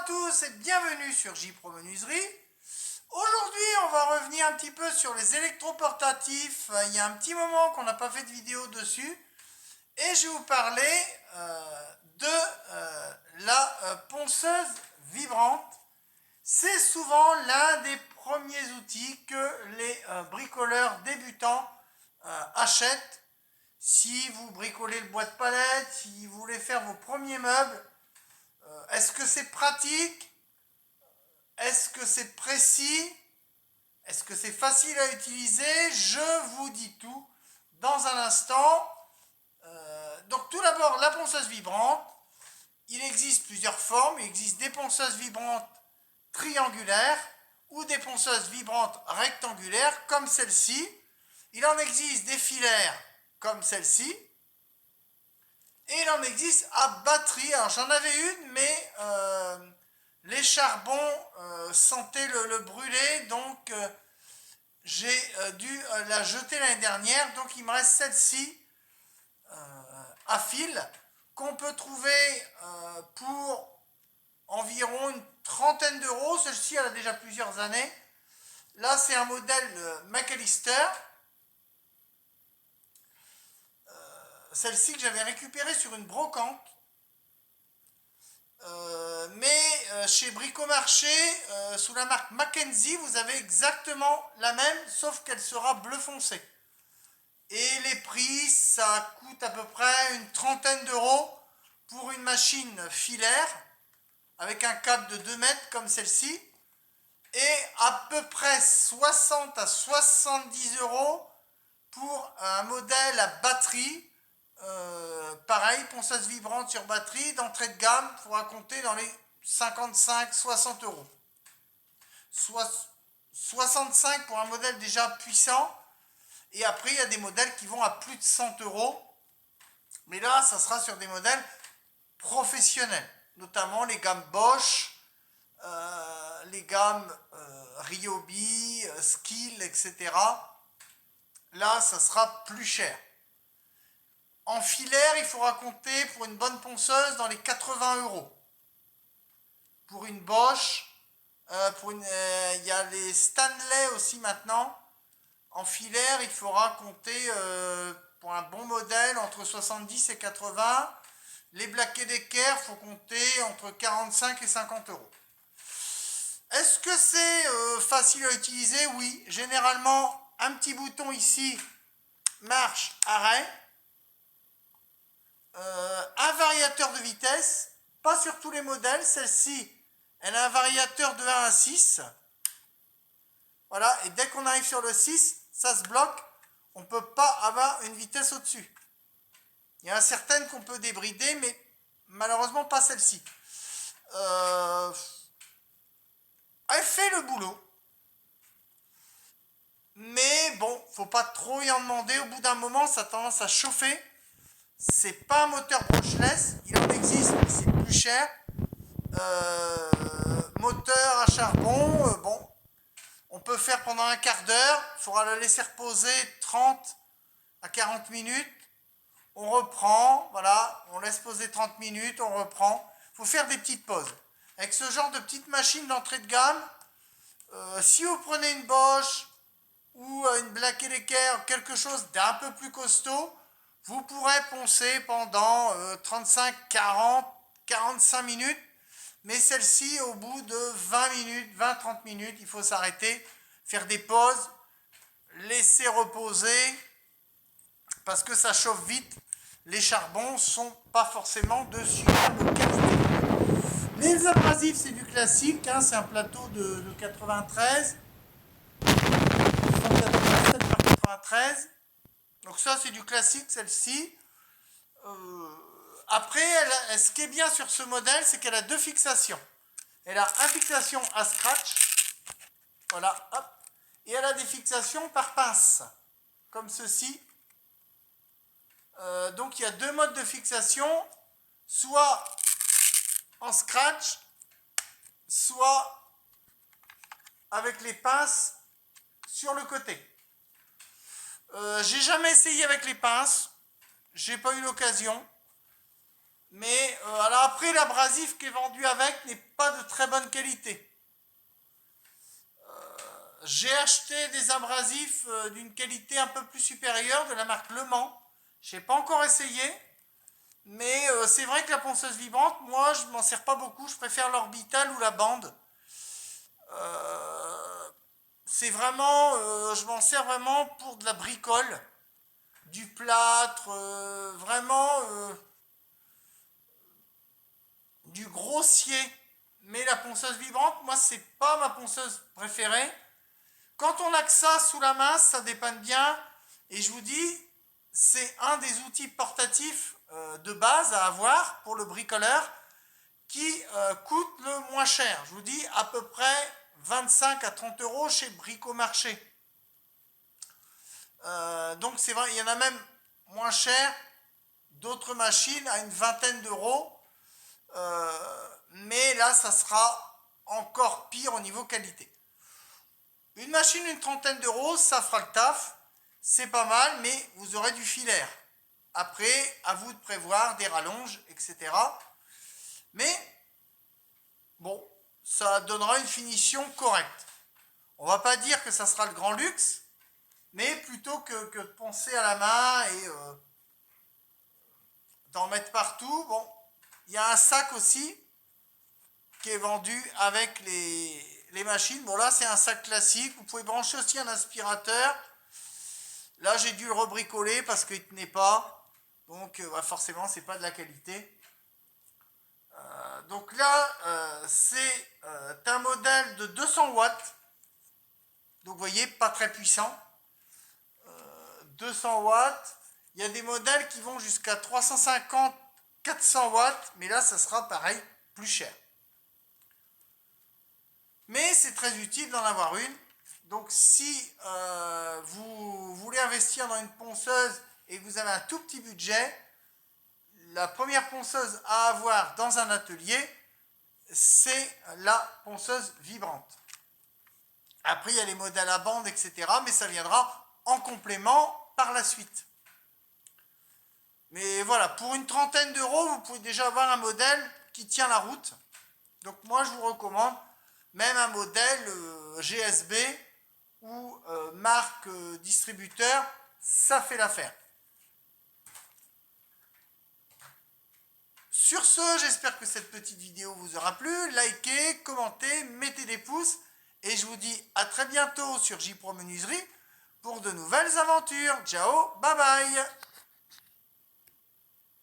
tous et bienvenue sur J-Pro Menuiserie. Aujourd'hui, on va revenir un petit peu sur les électroportatifs. Il y a un petit moment qu'on n'a pas fait de vidéo dessus. Et je vais vous parler de la ponceuse vibrante. C'est souvent l'un des premiers outils que les bricoleurs débutants achètent. Si vous bricolez le bois de palette, si vous voulez faire vos premiers meubles, est-ce que c'est pratique? Est-ce que c'est précis? Est-ce que c'est facile à utiliser? Je vous dis tout dans un instant. Donc tout d'abord, la ponceuse vibrante. Il existe plusieurs formes. Il existe des ponceuses vibrantes triangulaires ou des ponceuses vibrantes rectangulaires comme celle-ci. Il en existe des filaires comme celle-ci. Et il en existe à batterie. Alors j'en avais une, mais les charbons sentaient le brûler, donc j'ai dû la jeter l'année dernière. Donc il me reste celle-ci à fil qu'on peut trouver pour environ une trentaine d'euros. Celle-ci elle a déjà plusieurs années. Là c'est un modèle McAllister. Celle-ci que j'avais récupérée sur une brocante. Mais chez Bricomarché, sous la marque Mackenzie, vous avez exactement la même, sauf qu'elle sera bleu foncé. Et les prix, ça coûte à peu près une trentaine d'euros pour une machine filaire, avec un câble de 2 mètres comme celle-ci, et à peu près 60 à 70 euros pour un modèle à batterie. Pareil, ponceuse vibrante sur batterie, d'entrée de gamme, il faudra compter dans les 55-60 euros. Soit 65 pour un modèle déjà puissant. Et après, il y a des modèles qui vont à plus de 100 euros. Mais là, ça sera sur des modèles professionnels. Notamment les gammes Bosch, les gammes Ryobi, Skill, etc. Là, ça sera plus cher. En filaire, il faudra compter pour une bonne ponceuse dans les 80 euros. Pour une Bosch, il y a les Stanley aussi maintenant. En filaire, il faudra compter pour un bon modèle entre 70 et 80. Les Black & Decker, il faut compter entre 45 et 50 euros. Est-ce que c'est facile à utiliser? Oui. Généralement, un petit bouton ici, marche, arrêt. Un variateur de vitesse, pas sur tous les modèles. Celle-ci, elle a un variateur de 1 à 6. Voilà, et dès qu'on arrive sur le 6, ça se bloque. On ne peut pas avoir une vitesse au-dessus. Il y en a certaines qu'on peut débrider, mais malheureusement pas celle-ci. Elle fait le boulot. Mais bon, faut pas trop y en demander. Au bout d'un moment, ça a tendance à chauffer. C'est pas un moteur brushless, il en existe, mais c'est plus cher. Moteur à charbon, bon, on peut faire pendant un quart d'heure. Il faudra le laisser reposer 30 à 40 minutes. On reprend, voilà, on laisse poser 30 minutes, on reprend. Il faut faire des petites pauses. Avec ce genre de petite machine d'entrée de gamme, si vous prenez une Bosch ou une Black & Decker, quelque chose d'un peu plus costaud, vous pourrez poncer pendant 35, 40, 45 minutes. Mais celle-ci, au bout de 20 minutes, 20-30 minutes, il faut s'arrêter, faire des pauses, laisser reposer, parce que ça chauffe vite. Les charbons sont pas forcément de superbe qualité. Les abrasifs, c'est du classique, hein, c'est un plateau de 93. 187 par 93. Donc ça, c'est du classique, celle-ci. Après, ce qui est bien sur ce modèle, c'est qu'elle a 2 fixations. Elle a une fixation à scratch. Voilà, hop. Et elle a des fixations par pince, comme ceci. Donc, il y a 2 modes de fixation, soit en scratch, soit avec les pinces sur le côté. J'ai jamais essayé avec les pinces, j'ai pas eu l'occasion. Mais alors après, l'abrasif qui est vendu avec n'est pas de très bonne qualité. J'ai acheté des abrasifs d'une qualité un peu plus supérieure de la marque Le Mans. Je n'ai pas encore essayé. Mais c'est vrai que la ponceuse vibrante, moi je m'en sers pas beaucoup. Je préfère l'orbital ou la bande. C'est vraiment, je m'en sers vraiment pour de la bricole, du plâtre, vraiment du grossier. Mais la ponceuse vibrante, moi c'est pas ma ponceuse préférée. Quand on a que ça sous la main, ça dépanne bien. Et je vous dis, c'est un des outils portatifs de base à avoir pour le bricoleur qui coûte le moins cher. Je vous dis à peu près 25 à 30 euros chez Bricomarché. Donc c'est vrai, il y en a même moins cher, d'autres machines à une vingtaine d'euros. Mais là, ça sera encore pire au niveau qualité. Une machine, une trentaine d'euros, ça fera le taf. C'est pas mal, mais vous aurez du filaire. Après, à vous de prévoir des rallonges, etc. Mais, bon, ça donnera une finition correcte. On va pas dire que ça sera le grand luxe, mais plutôt que de poncer à la main et d'en mettre partout. Bon, il y a un sac aussi qui est vendu avec les machines. Bon, là, c'est un sac classique. Vous pouvez brancher aussi un aspirateur. Là, j'ai dû le rebricoler parce qu'il ne tenait pas. Donc, forcément, c'est pas de la qualité. Donc là, c'est un modèle de 200 watts. Donc, vous voyez, pas très puissant. 200 watts. Il y a des modèles qui vont jusqu'à 350, 400 watts. Mais là, ça sera pareil, plus cher. Mais c'est très utile d'en avoir une. Donc si vous voulez investir dans une ponceuse et que vous avez un tout petit budget, la première ponceuse à avoir dans un atelier, c'est la ponceuse vibrante. Après, il y a les modèles à bande, etc. Mais ça viendra en complément par la suite. Mais voilà, pour une trentaine d'euros, vous pouvez déjà avoir un modèle qui tient la route. Donc moi, je vous recommande même un modèle GSB ou marque distributeur, ça fait l'affaire. Sur ce, j'espère que cette petite vidéo vous aura plu. Likez, commentez, mettez des pouces. Et je vous dis à très bientôt sur JPro Menuiserie pour de nouvelles aventures. Ciao, bye bye.